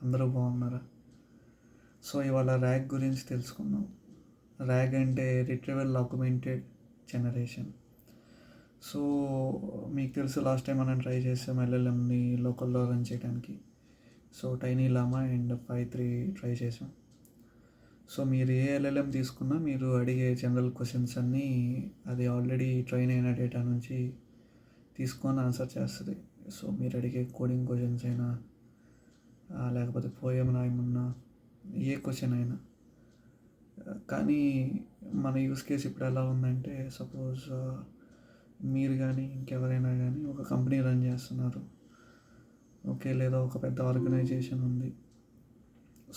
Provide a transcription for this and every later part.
అందరూ బాగున్నారా? సో ఇవాళ ర్యాగ్ గురించి తెలుసుకుందాం. ర్యాగ్ అంటే రిట్రీవల్ ఆగ్మెంటెడ్ జనరేషన్. సో మీకు తెలుసు, లాస్ట్ టైం మనం ట్రై చేసాం ఎల్ఎల్ఎంని లోకల్లో రన్ చేయడానికి. సో టైనీ లామా అండ్ 5.3 ట్రై చేసాం. సో మీరు ఏ ఎల్ఎల్ఎం తీసుకున్నా మీరు అడిగే జనరల్ క్వశ్చన్స్ అన్నీ అది ఆల్రెడీ ట్రైన్ అయిన డేటా నుంచి తీసుకొని ఆన్సర్ చేస్తుంది. సో మీరు అడిగే కోడింగ్ క్వశ్చన్స్ అయినా లేకపోతే పోయం రాయమన్నా ఏ క్వశ్చన్ అయినా. కానీ మన యూస్ కేస్ ఇప్పుడు ఎలా ఉందంటే, సపోజ్ మీరు కానీ ఇంకెవరైనా కానీ ఒక కంపెనీ రన్ చేస్తున్నారు, ఓకే, లేదా ఒక పెద్ద ఆర్గనైజేషన్ ఉంది.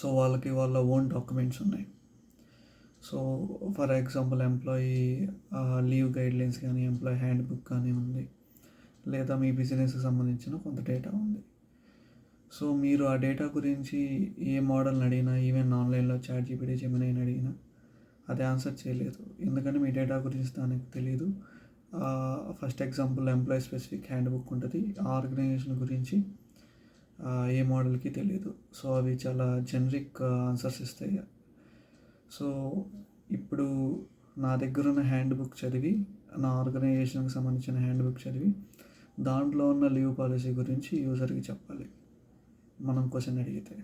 సో వాళ్ళకి వాళ్ళ ఓన్ డాక్యుమెంట్స్ ఉన్నాయి. So for example employee leave guidelines కానీ ఎంప్లాయీ హ్యాండ్ బుక్ కానీ ఉంది, లేదా మీ బిజినెస్కి సంబంధించిన కొంత డేటా ఉంది. సో మీరు ఆ డేటా గురించి ఏ మోడల్ని అడిగినా, ఈవెన్ ఆన్లైన్లో ChatGPT జెమినైని అడిగినా అది ఆన్సర్ చేయలేదు. ఎందుకంటే మీ డేటా గురించి దానికి తెలియదు. First example employee specific hand book ఉంటుంది, ఆ ఆర్గనైజేషన్ గురించి ఏ మోడల్కి తెలియదు. సో అవి చాలా జనరిక్ ఆన్సర్స్ ఇస్తాయి. సో ఇప్పుడు నా దగ్గర ఉన్న హ్యాండ్ బుక్ చదివి, నా ఆర్గనైజేషన్కి సంబంధించిన హ్యాండ్ బుక్ చదివి దాంట్లో ఉన్న లీవ్ పాలసీ గురించి యూజర్కి చెప్పాలి మనం క్వశ్చన్ అడిగితే.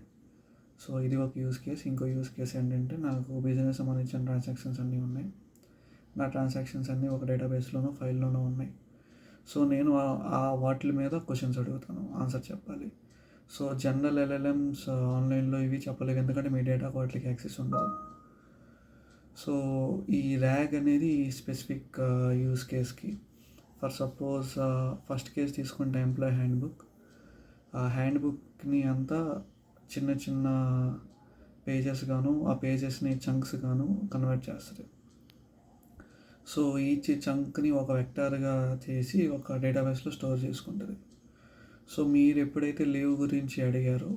సో ఇది ఒక యూస్ కేస్. ఇంకో యూస్ కేస్ ఏంటంటే, నాకు బిజినెస్ సంబంధించిన ట్రాన్సాక్షన్స్ అన్నీ ఉన్నాయి. నా ట్రాన్సాక్షన్స్ అన్నీ ఒక డేటాబేస్లోనో ఫైల్లోనో ఉన్నాయి. సో నేను వాటి మీద క్వశ్చన్స్ అడుగుతాను, ఆన్సర్ చెప్పాలి. సో జనరల్ ఎల్ఎల్ఎమ్స్ ఆన్లైన్లో ఇవి చెప్పలేవు, ఎందుకంటే మీ డేటాకు వాటికి యాక్సెస్ ఉండదు. సో ఈ ర్యాగ్ అనేది స్పెసిఫిక్ యూస్ కేస్కి. ఫర్ సపోజ్ ఫస్ట్ కేస్ తీసుకుంటే ఎంప్లాయీ హ్యాండ్ బుక్. ఆ హ్యాండ్ బుక్ని అంతా చిన్న చిన్న పేజెస్ గాను, ఆ పేజెస్ని చంక్స్ గాను కన్వర్ట్ చేస్తుంది. సో ఈచ్ చంక్ని ఒక వెక్టార్గా చేసి ఒక డేటాబేస్లో స్టోర్ చేసుకుంటుంది. సో మీరు ఎప్పుడైతే లీవ్ గురించి అడిగారో,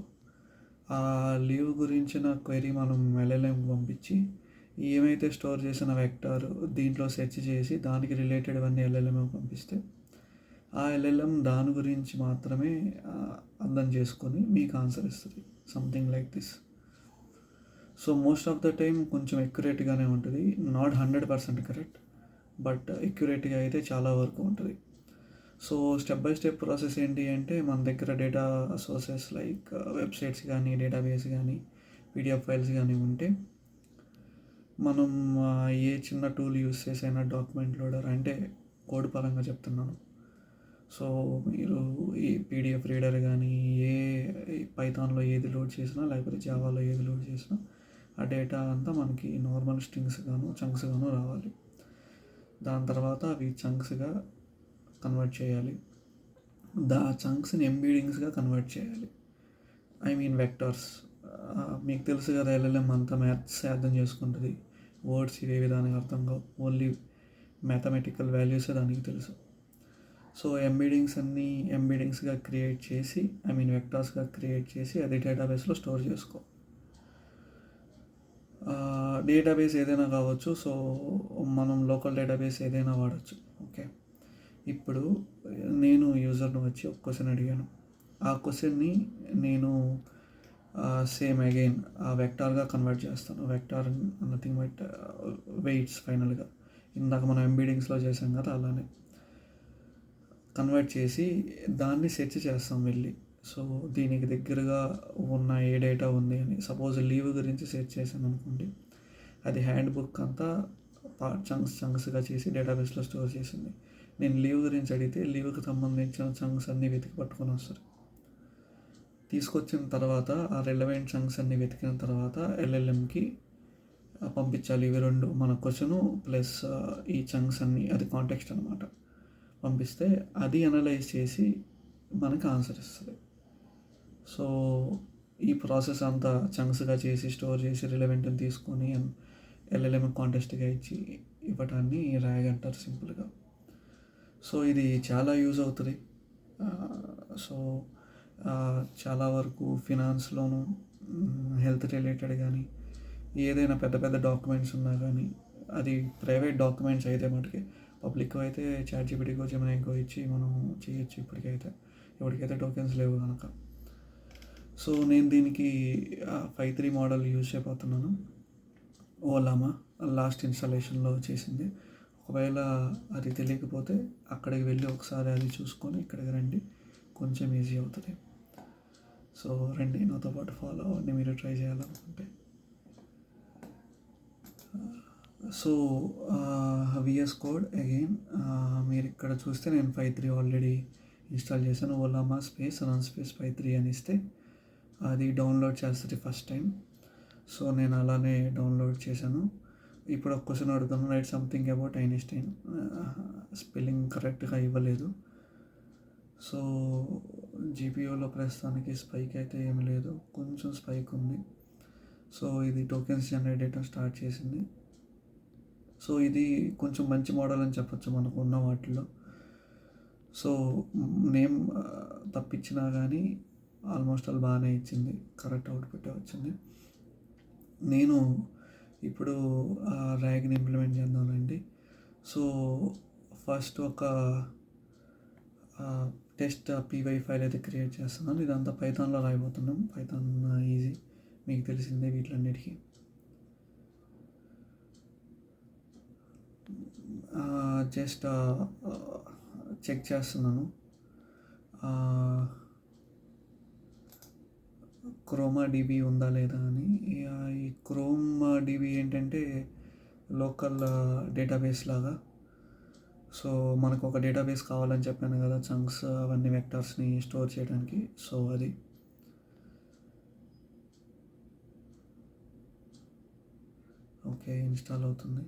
ఆ లీవ్ గురించిన క్వెరీ మనం ఎల్ఎల్ఎం పంపించి ఏమైతే స్టోర్ చేసిన వెక్టార్ దీంట్లో సెర్చ్ చేసి దానికి రిలేటెడ్ అన్నీ ఎల్ఎల్ఎం పంపిస్తే ఆ ఎల్ఎల్ఎం దాని గురించి మాత్రమే అర్థం చేసుకొని మీకు ఆన్సర్ ఇస్తుంది. Something like this. So most of the time కొంచెం ఎక్యురేట్గానే ఉంటుంది. నాట్ 100% కరెక్ట్, బట్ ఎక్యురేట్గా అయితే చాలా వరకు ఉంటుంది. So step by step process ఏంటి అంటే, మన దగ్గర డేటా సోర్సెస్ లైక్ వెబ్సైట్స్ కానీ, డేటాబేస్ కానీ, PDF ఫైల్స్ కానీ ఉంటే, మనం ఏ చిన్న టూల్ యూస్ చేసైనా డాక్యుమెంట్ లోడర్, అంటే కోడ్ పరంగా చెప్తున్నాను. సో మీరు ఈ PDF రీడర్ కానీ, ఏ పైథాన్లో ఏది లోడ్ చేసినా, లేకపోతే జావాలో ఏది లోడ్ చేసినా ఆ డేటా అంతా మనకి నార్మల్ స్ట్రింగ్స్ గాను చంక్స్ గాను రావాలి. దాని తర్వాత అవి చంక్స్గా కన్వర్ట్ చేయాలి. చంక్స్ని ఎంబీడింగ్స్గా కన్వర్ట్ చేయాలి. I mean vectors. మీకు తెలుసు కదా, ఎల్ఎల్ఎం అంతా మ్యాథ్స్ అర్థం చేసుకుంటుంది. వర్డ్స్ ఇవే విధానంగా అర్థం కావు, ఓన్లీ మ్యాథమెటికల్ వాల్యూసే దానికి తెలుసు. సో ఎంబీడింగ్స్గా క్రియేట్ చేసి, ఐ మీన్ వెక్టార్స్గా క్రియేట్ చేసి అది డేటాబేస్లో స్టోర్ చేసుకో. డేటాబేస్ ఏదైనా కావచ్చు. సో మనం లోకల్ డేటాబేస్ ఏదైనా వాడచ్చు. ఓకే, ఇప్పుడు నేను యూజర్ను వచ్చి ఒక క్వశ్చన్ అడిగాను. ఆ క్వశ్చన్ని నేను సేమ్ అగైన్ వెక్టార్గా కన్వర్ట్ చేస్తాను. Vector nothing but weights. ఫైనల్గా ఇందాక మనం ఎంబీడింగ్స్లో చేసాం కదా, అలానే కన్వర్ట్ చేసి దాన్ని సెర్చ్ చేస్తాం వెళ్ళి. సో దీనికి దగ్గరగా ఉన్న ఏ డేటా ఉంది అని, సపోజ్ లీవ్ గురించి సెర్చ్ చేసాను అనుకోండి, అది హ్యాండ్ బుక్ అంతా చంక్స్గా చేసి డేటాబేస్లో స్టోర్ చేసింది. నేను లీవ్ గురించి అడిగితే లీవ్కి సంబంధించిన చంక్స్ అన్నీ వెతికి పట్టుకొని వస్తారు. తీసుకొచ్చిన తర్వాత ఆ రిలవెంట్ చంక్స్ అన్నీ వెతికిన తర్వాత ఎల్ఎల్ఎంకి పంపించాలి. ఇవి రెండు, మన క్వశ్చను ప్లస్ ఈ చంక్స్ అన్నీ, అది కాంటెక్స్ట్ అనమాట. పంపిస్తే అది అనలైజ్ చేసి మనకి ఆన్సర్ ఇస్తుంది. సో ఈ ప్రాసెస్ అంతా చంక్స్గా చేసి స్టోర్ చేసి రిలవెంట్ని తీసుకొని ఎల్ఎల్ఎం కాంటెస్ట్గా ఇచ్చి ఇవ్వటాన్ని ర్యాగ్ అంటారు సింపుల్గా. సో ఇది చాలా యూజ్ అవుతుంది. సో చాలా వరకు ఫినాన్స్లోను, హెల్త్ రిలేటెడ్ కానీ, ఏదైనా పెద్ద పెద్ద డాక్యుమెంట్స్ ఉన్నా కానీ, అది ప్రైవేట్ డాక్యుమెంట్స్ అయితే మటుకి, పబ్లిక్ అయితే ChatGPTకో జెమినైకో ఇచ్చి మనం చేయొచ్చు. ఇప్పటికైతే టోకెన్స్ లేవు కనుక. సో నేను దీనికి 5.3 మోడల్ యూజ్ చేయబోతున్నాను. ఓలామా లాస్ట్ ఇన్స్టాలేషన్లో చేసింది. ఒకవేళ అది తెలియకపోతే అక్కడికి వెళ్ళి ఒకసారి అది చూసుకొని ఇక్కడికి రండి, కొంచెం ఈజీ అవుతుంది. సో రండి, నాతో పాటు ఫాలో అవ్వండి మీరు ట్రై చేయాలనుకుంటే. సో విఎస్ కోడ్ అగైన్ మీరు ఇక్కడ చూస్తే నేను 5.3 ఆల్రెడీ ఇన్స్టాల్ చేశాను. ఓలామా స్పేస్ రన్ స్పేస్ 5.3 అని ఇస్తే అది డౌన్లోడ్ చేస్తుంది ఫస్ట్ టైం. సో నేను అలానే డౌన్లోడ్ చేశాను. ఇప్పుడు ఒక క్వశ్చన్ అడుగుతాను, write something about Einstein. Spelling కరెక్ట్గా ఇవ్వలేదు. సో జీపీయూలో ప్రస్తుతానికి స్పైక్ అయితే ఏమి లేదు, కొంచెం స్పైక్ ఉంది. సో ఇది టోకెన్స్ జనరేట్ చేయడం స్టార్ట్ చేసింది. సో ఇది కొంచెం మంచి మోడల్ అని చెప్పొచ్చు మనకు ఉన్న వాటిలో. సో నేమ్ తప్పించినా కానీ ఆల్మోస్ట్ ఆల్ బాగానే ఇచ్చింది, కరెక్ట్ అవుట్పుట్ వచ్చింది. నేను ఇప్పుడు ర్యాగ్ని ఇంప్లిమెంట్ చేద్దానండి. సో ఫస్ట్ ఒక టెస్ట్ పీవై ఫైల్ అయితే క్రియేట్ చేస్తున్నాను. ఇదంతా పైథాన్లో రాయబోతున్నాం. పైథాన్ ఈజీ, మీకు తెలిసిందే వీటిలన్నిటికీ. జస్ట్ చెక్ చేస్తున్నాను క్రోమా డీబీ ఉందా లేదా అని. ఈ క్రోమా డీబీ ఏంటంటే లోకల్ డేటాబేస్ లాగా. సో మనకు ఒక డేటాబేస్ కావాలని చెప్పాను కదా, చంక్స్ అవన్నీ వెక్టర్స్ని స్టోర్ చేయడానికి. సో అది ఓకే, ఇన్స్టాల్ అవుతుంది.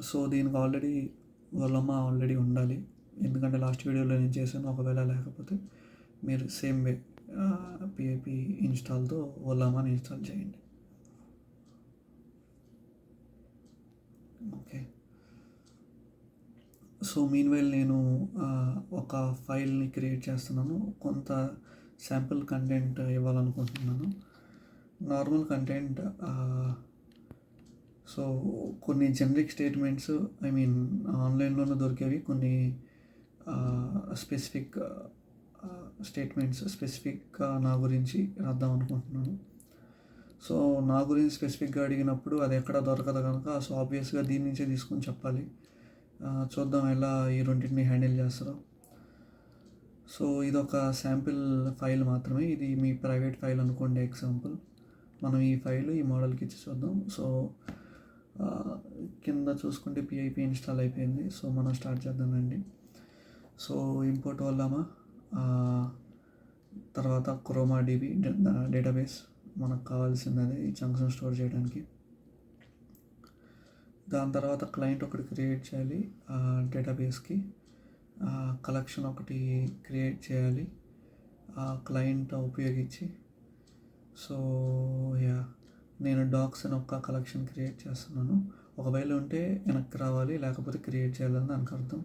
సో దీనికి ఓలామా ఆల్రెడీ ఉండాలి, ఎందుకంటే లాస్ట్ వీడియోలో నేను చేశాను. ఒకవేళ లేకపోతే మీరు సేమ్ వే పిఐపి ఇన్స్టాల్తో ఓలామాని ఇన్స్టాల్ చేయండి. ఓకే, సో మీన్వైల్ నేను ఒక ఫైల్ని క్రియేట్ చేస్తున్నాను. కొంత శాంపుల్ కంటెంట్ ఇవ్వాలనుకుంటున్నాను. నార్మల్ కంటెంట్, సో కొన్ని జనరిక్ స్టేట్మెంట్స్, ఐ మీన్ ఆన్లైన్లోనే దొరికేవి కొన్ని స్పెసిఫిక్ స్టేట్మెంట్స్ స్పెసిఫిక్గా నా గురించి రాద్దాం అనుకుంటున్నాను. సో నా గురించి స్పెసిఫిక్గా అడిగినప్పుడు అది ఎక్కడ దొరకదు కనుక, సో ఆబ్వియస్గా దీని నుంచే తీసుకొని చెప్పాలి. చూద్దాం ఎలా ఈ రెండింటిని హ్యాండిల్ చేస్తారో. సో ఇది ఒక శాంపిల్ ఫైల్ మాత్రమే, ఇది మీ ప్రైవేట్ ఫైల్ అనుకోండి. ఎగ్జాంపుల్ మనం ఈ ఫైల్ ఈ మోడల్కి ఇచ్చి చూద్దాం. సో కింద చూసుకుంటే పిఐపి ఇన్స్టాల్ అయిపోయింది. సో మనం స్టార్ట్ చేద్దామండి. సో ఇంపోర్ట్ ఓలామా, తర్వాత క్రోమా డీబీ డేటాబేస్ మనకు కావాల్సింది ఈ చంక్స్ని స్టోర్ చేయడానికి. దాని తర్వాత క్లయింట్ ఒకటి క్రియేట్ చేయాలి డేటాబేస్కి, కలెక్షన్ ఒకటి క్రియేట్ చేయాలి ఆ క్లయింట్ ఉపయోగించి. సో నేను డాక్స్ అని ఒక కలెక్షన్ క్రియేట్ చేస్తున్నాను. ఒకవేళ ఉంటే వెనక్కి రావాలి, లేకపోతే క్రియేట్ చేయాలని దానికి అర్థం.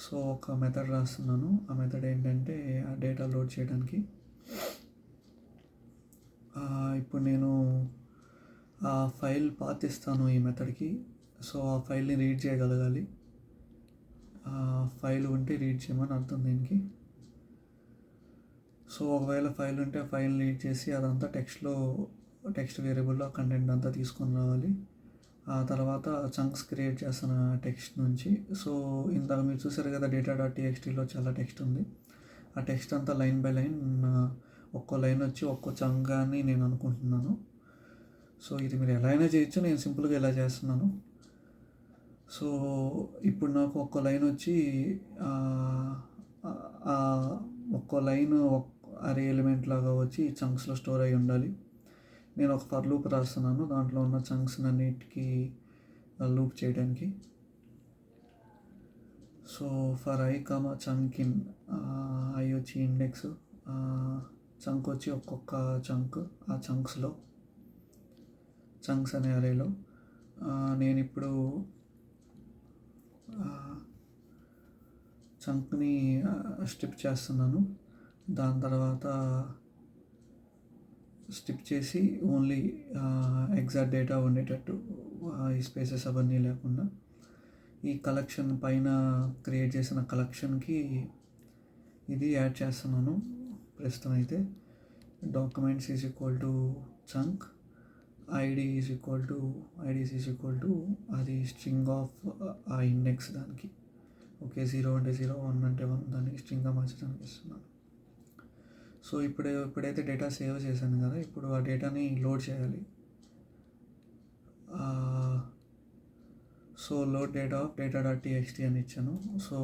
సో ఒక మెథడ్ రాస్తున్నాను. ఆ మెథడ్ ఏంటంటే ఆ డేటా లోడ్ చేయడానికి. ఇప్పుడు నేను ఆ ఫైల్ పాత్ ఇస్తాను ఈ మెథడ్కి. సో ఆ ఫైల్ని రీడ్ చేయగలగాలి. ఫైల్ ఉంటే రీడ్ చేయమని అర్థం దీనికి. సో ఒకవేళ ఫైల్ ఉంటే ఆ ఫైల్ని రీడ్ చేసి అదంతా టెక్స్ట్ వేరియబుల్లో కంటెంట్ అంతా తీసుకొని రావాలి. ఆ తర్వాత చంక్స్ క్రియేట్ చేస్తున్న టెక్స్ట్ నుంచి. సో ఇందాక మీరు చూసారు కదా data.txtలో చాలా టెక్స్ట్ ఉంది. ఆ టెక్స్ట్ అంతా లైన్ బై లైన్ ఒక్కో లైన్ వచ్చి ఒక్కో చంక్ అని నేను అనుకుంటున్నాను. సో ఇది మీరు ఎలా అయినా చేయొచ్చు, నేను సింపుల్గా ఎలా చేస్తున్నాను. సో ఇప్పుడు నాకు ఒక్కో లైన్ వచ్చి ఒక్కో లైన్ అరే ఎలిమెంట్ లాగా వచ్చి చంక్స్లో స్టోర్ అయి ఉండాలి. నేను ఒక ఫర్ లూప్ రాస్తున్నాను దాంట్లో ఉన్న చంక్స్ అన్నిటికీ లూప్ చేయడానికి. So for I comma chunk in, I వచ్చి ఇండెక్స్, చంక్ వచ్చి ఒక్కొక్క చంక్ ఆ చంక్స్ అనే అరేలో నేను ఇప్పుడు చంక్ని స్ట్రిప్ చేస్తున్నాను. దాని తర్వాత స్ట్రిప్ చేసి ఓన్లీ ఎగ్జాక్ట్ డేటా ఉండేటట్టు ఈ స్పేసెస్ అవన్నీ లేకుండా ఈ కలెక్షన్ పైన క్రియేట్ చేసిన కలెక్షన్కి ఇది యాడ్ చేస్తున్నాను ప్రస్తుతం అయితే. Documents is equal to chunk, IDs is equal to అది స్ట్రింగ్ ఆఫ్ ఆ ఇండెక్స్ దానికి. ఓకే, 0 అంటే 0, 1 అంటే 1, దాన్ని స్ట్రింగ్గా మార్చడానికి ఇస్తున్నాను. సో ఇప్పుడైతే డేటా సేవ్ చేశాను కదా, ఇప్పుడు ఆ డేటాని లోడ్ చేయాలి. So load data of data.txt అని ఇచ్చాను. సో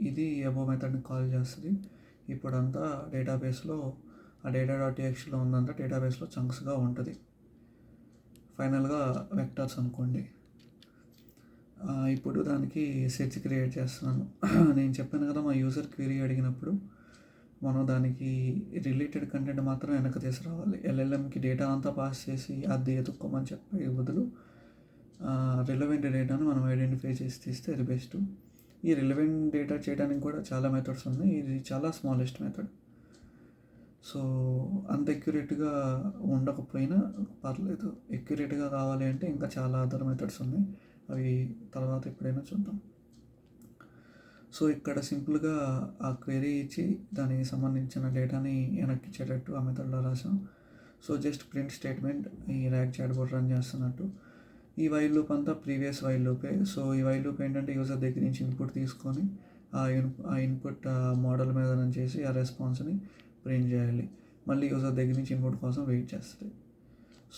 ఇది అబోవ్ మెథడ్ని కాల్ చేస్తుంది. ఇప్పుడంతా డేటాబేస్లో ఆ data.txtలో ఉందంతా డేటాబేస్లో చంక్స్గా ఉంటుంది. ఫైనల్గా వెక్టర్స్ అనుకోండి. ఇప్పుడు దానికి సెర్చ్ క్రియేట్ చేస్తున్నాను. నేను చెప్పాను కదా, మా యూజర్ క్వెరీ అడిగినప్పుడు మనం దానికి రిలేటెడ్ కంటెంట్ మాత్రం వెనక్కి తీసుకురావాలి. ఎల్ఎల్ఎంకి డేటా అంతా పాస్ చేసి అది ఎత్తుక్కోమని చెప్పే బదులు రిలవెంట్ డేటాను మనం ఐడెంటిఫై చేసి తీస్తే అది బెస్ట్. ఈ రిలవెంట్ డేటా చేయడానికి కూడా చాలా మెథడ్స్ ఉన్నాయి. ఇది చాలా స్మాలెస్ట్ మెథడ్. సో అంత ఎక్యురేట్గా ఉండకపోయినా పర్లేదు. ఎక్యురేట్గా కావాలి అంటే ఇంకా చాలా అదర్ మెథడ్స్ ఉన్నాయి, అవి తర్వాత ఎప్పుడైనా చూద్దాం. సో ఇక్కడ సింపుల్గా ఆ క్వెరీ ఇచ్చి దానికి సంబంధించిన డేటాని వెనక్కి ఇచ్చేటట్టు ఆ మెథడ్లో రాసాం. సో జస్ట్ ప్రింట్ స్టేట్మెంట్ ఈ ర్యాగ్ చాట్బోట్ రన్ చేస్తున్నట్టు. ఈ వైల్ లూప్ అంతా ప్రీవియస్ వైల్ లూపే. సో ఈ వైల్ లూప్ ఏంటంటే యూజర్ దగ్గర నుంచి ఇన్పుట్ తీసుకొని ఆ ఇన్పుట్ మోడల్ మీద రన్ చేసి ఆ రెస్పాన్స్ని ప్రింట్ చేయాలి. మళ్ళీ యూజర్ దగ్గర నుంచి ఇన్పుట్ కోసం వెయిట్ చేస్తుంది.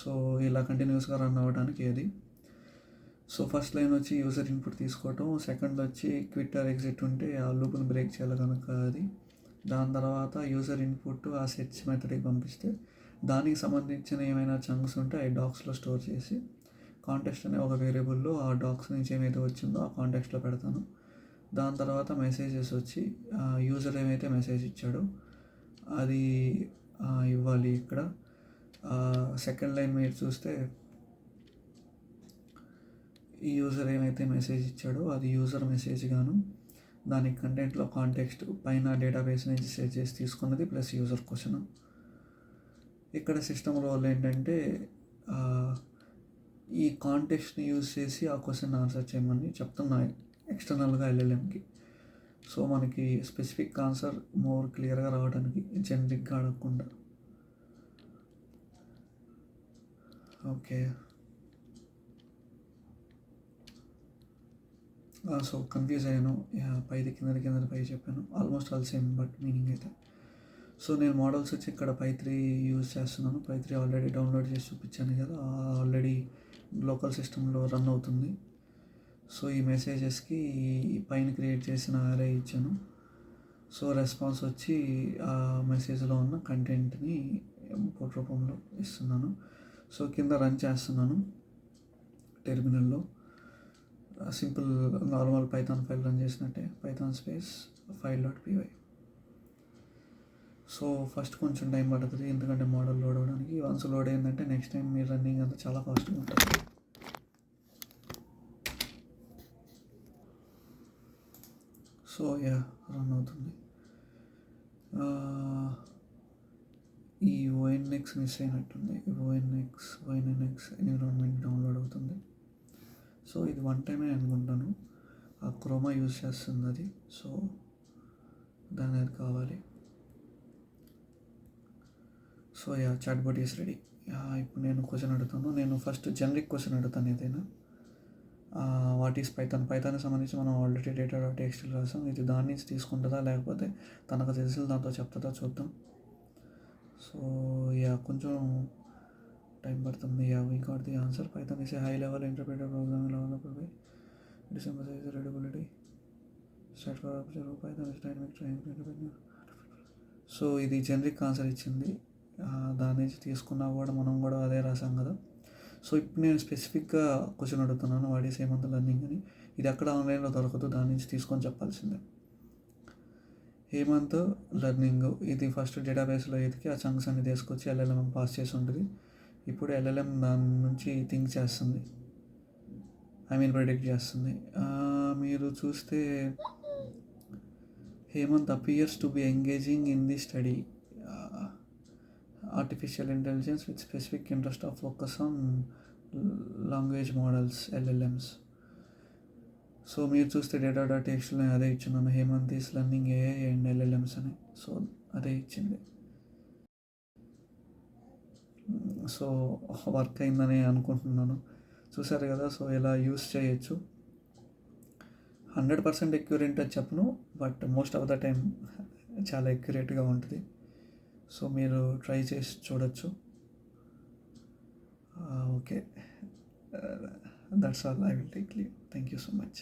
సో ఇలా కంటిన్యూస్గా రన్ అవ్వడానికి అది. సో ఫస్ట్ లైన్ వచ్చి యూజర్ ఇన్పుట్ తీసుకోవటం, సెకండ్ వచ్చి క్విట్ ఆర్ ఎగ్జిట్ ఉంటే ఆ లూప్ని బ్రేక్ చేయాలి కనుక అది. దాని తర్వాత యూజర్ ఇన్పుట్ ఆ సెర్చ్ మెథడ్కి పంపిస్తే దానికి సంబంధించిన ఏమైనా చంక్స్ ఉంటే ఆ డాక్స్లో స్టోర్ చేసి కాంటెక్స్ట్ అనే ఒక వేరియబుల్లో ఆ డాక్స్ నుంచి ఏమైతే వచ్చిందో ఆ కాంటెక్స్ట్లో పెడతాను. దాని తర్వాత మెసేజెస్ వచ్చి యూజర్ ఏమైతే మెసేజ్ ఇచ్చాడో అది ఇవ్వాలి. ఇక్కడ సెకండ్ లైన్ మీరు చూస్తే ఈ యూజర్ ఏమైతే మెసేజ్ ఇచ్చాడో అది యూజర్ మెసేజ్ గాను, దాని కంటెంట్లో కాంటెక్స్ట్ పైన డేటాబేస్ నుంచి సెర్చ్ చేసి తీసుకున్నది ప్లస్ యూజర్ క్వశ్చన్. ఇక్కడ సిస్టమ్ రోల్ ఏంటంటే ఈ కాంటెక్స్ట్ని యూజ్ చేసి ఆ క్వశ్చన్ ఆన్సర్ చేయమని చెప్తున్నా ఎక్స్టర్నల్గా ఎల్ఎల్ఎంకి. సో మనకి స్పెసిఫిక్ ఆన్సర్ మోర్ క్లియర్గా రావడానికి జనరిక్గా అడగకుండా. ఓకే, సో కన్ఫ్యూజ్ అయ్యాను. పైది కిందది పై చెప్పాను. Almost all same but meaning అయితే. సో నేను మోడల్స్ వచ్చి ఇక్కడ Py3 యూజ్ చేస్తున్నాను. Py3 ఆల్రెడీ డౌన్లోడ్ చేసి చూపించాను కదా, ఆల్రెడీ లోకల్ సిస్టంలో రన్ అవుతుంది. సో ఈ మెసేజెస్కి పైన క్రియేట్ చేసిన అరే ఇచ్చాను. సో రెస్పాన్స్ వచ్చి ఆ మెసేజ్లో ఉన్న కంటెంట్ని ఇంపోర్ట్ రూపంలో ఇస్తున్నాను. సో కింద రన్ చేస్తున్నాను టెర్మినల్లో. Simple normal Python file run చేసినట్టే, Python space file.py. So first కొంచెం టైం పడుతుంది ఎందుకంటే మోడల్ లోడ్ అవ్వడానికి. వన్స్ లోడ్ అయిందంటే నెక్స్ట్ టైం మీ రన్నింగ్ అంతా చాలా ఫాస్ట్గా ఉంటుంది. సో రన్ అవుతుంది. ఈ ONNX మిస్ అయినట్టుంది. ONNX ఎన్విరాన్మెంట్ డౌన్లోడ్ అవుతుంది. సో ఇది వన్ టైమే అనుకుంటాను. ఆ క్రోమా యూజ్ చేస్తుంది అది. సో దాని అది కావాలి. So chatbot is ready. ఇప్పుడు నేను క్వశ్చన్ అడుగుతాను. నేను ఫస్ట్ జనరిక్ క్వశ్చన్ అడుగుతాను ఏదైనా. వాట్ ఈస్ పైథాన్కి సంబంధించి మనం ఆల్రెడీ data.txt రాసాం. ఇది దాని నుంచి తీసుకుంటుందా లేకపోతే తనకు తెలిసిన దాంతో చెప్తుందా చూద్దాం. సో కొంచెం టైం పడుతుంది. We got the answer. Python is a high level interpreter programming level December size readability start for observe Python is dynamic training. So ఇది జనరిక్ ఆన్సర్ ఇచ్చింది. దాని నుంచి తీసుకున్నా కూడా మనం కూడా అదే రాసాం కదా. సో ఇప్పుడు నేను స్పెసిఫిక్గా క్వశ్చన్ అడుగుతున్నాను, వాట్ ఈస్ హేమంత్ లెర్నింగ్ అని. ఇది ఎక్కడ ఆన్లైన్లో దొరకదు, దాని నుంచి తీసుకొని చెప్పాల్సిందే. హేమంత్ లెర్నింగ్ ఇది ఫస్ట్ డేటాబేస్లో ఎతికి ఆ చంక్స్ అన్ని తీసుకొచ్చి LLM పాస్ చేసి ఉంటుంది. ఇప్పుడు LLM దాని నుంచి థింక్ చేస్తుంది, ప్రెడిక్ట్ చేస్తుంది. మీరు చూస్తే Hemant appears to be engaging in the study artificial intelligence with specific interest of focus on language models, LLMs. So మీరు చూస్తే డేటా డాట్ టెక్స్ట్లో అదే ఇచ్చున్నాను, Hemant is learning AI and LLMs అని. సో అదే ఇచ్చింది. సో వర్క్ అయిందని అనుకుంటున్నాను. చూసారు కదా, సో ఇలా యూస్ చేయొచ్చు. 100% ఎక్యురేట్ అని చెప్పను, but most of the time చాలా ఎక్యురేట్గా ఉంటుంది. సో మీరు ట్రై చేసి చూడొచ్చు. Okay, that's all. I will take leave. Thank you so much.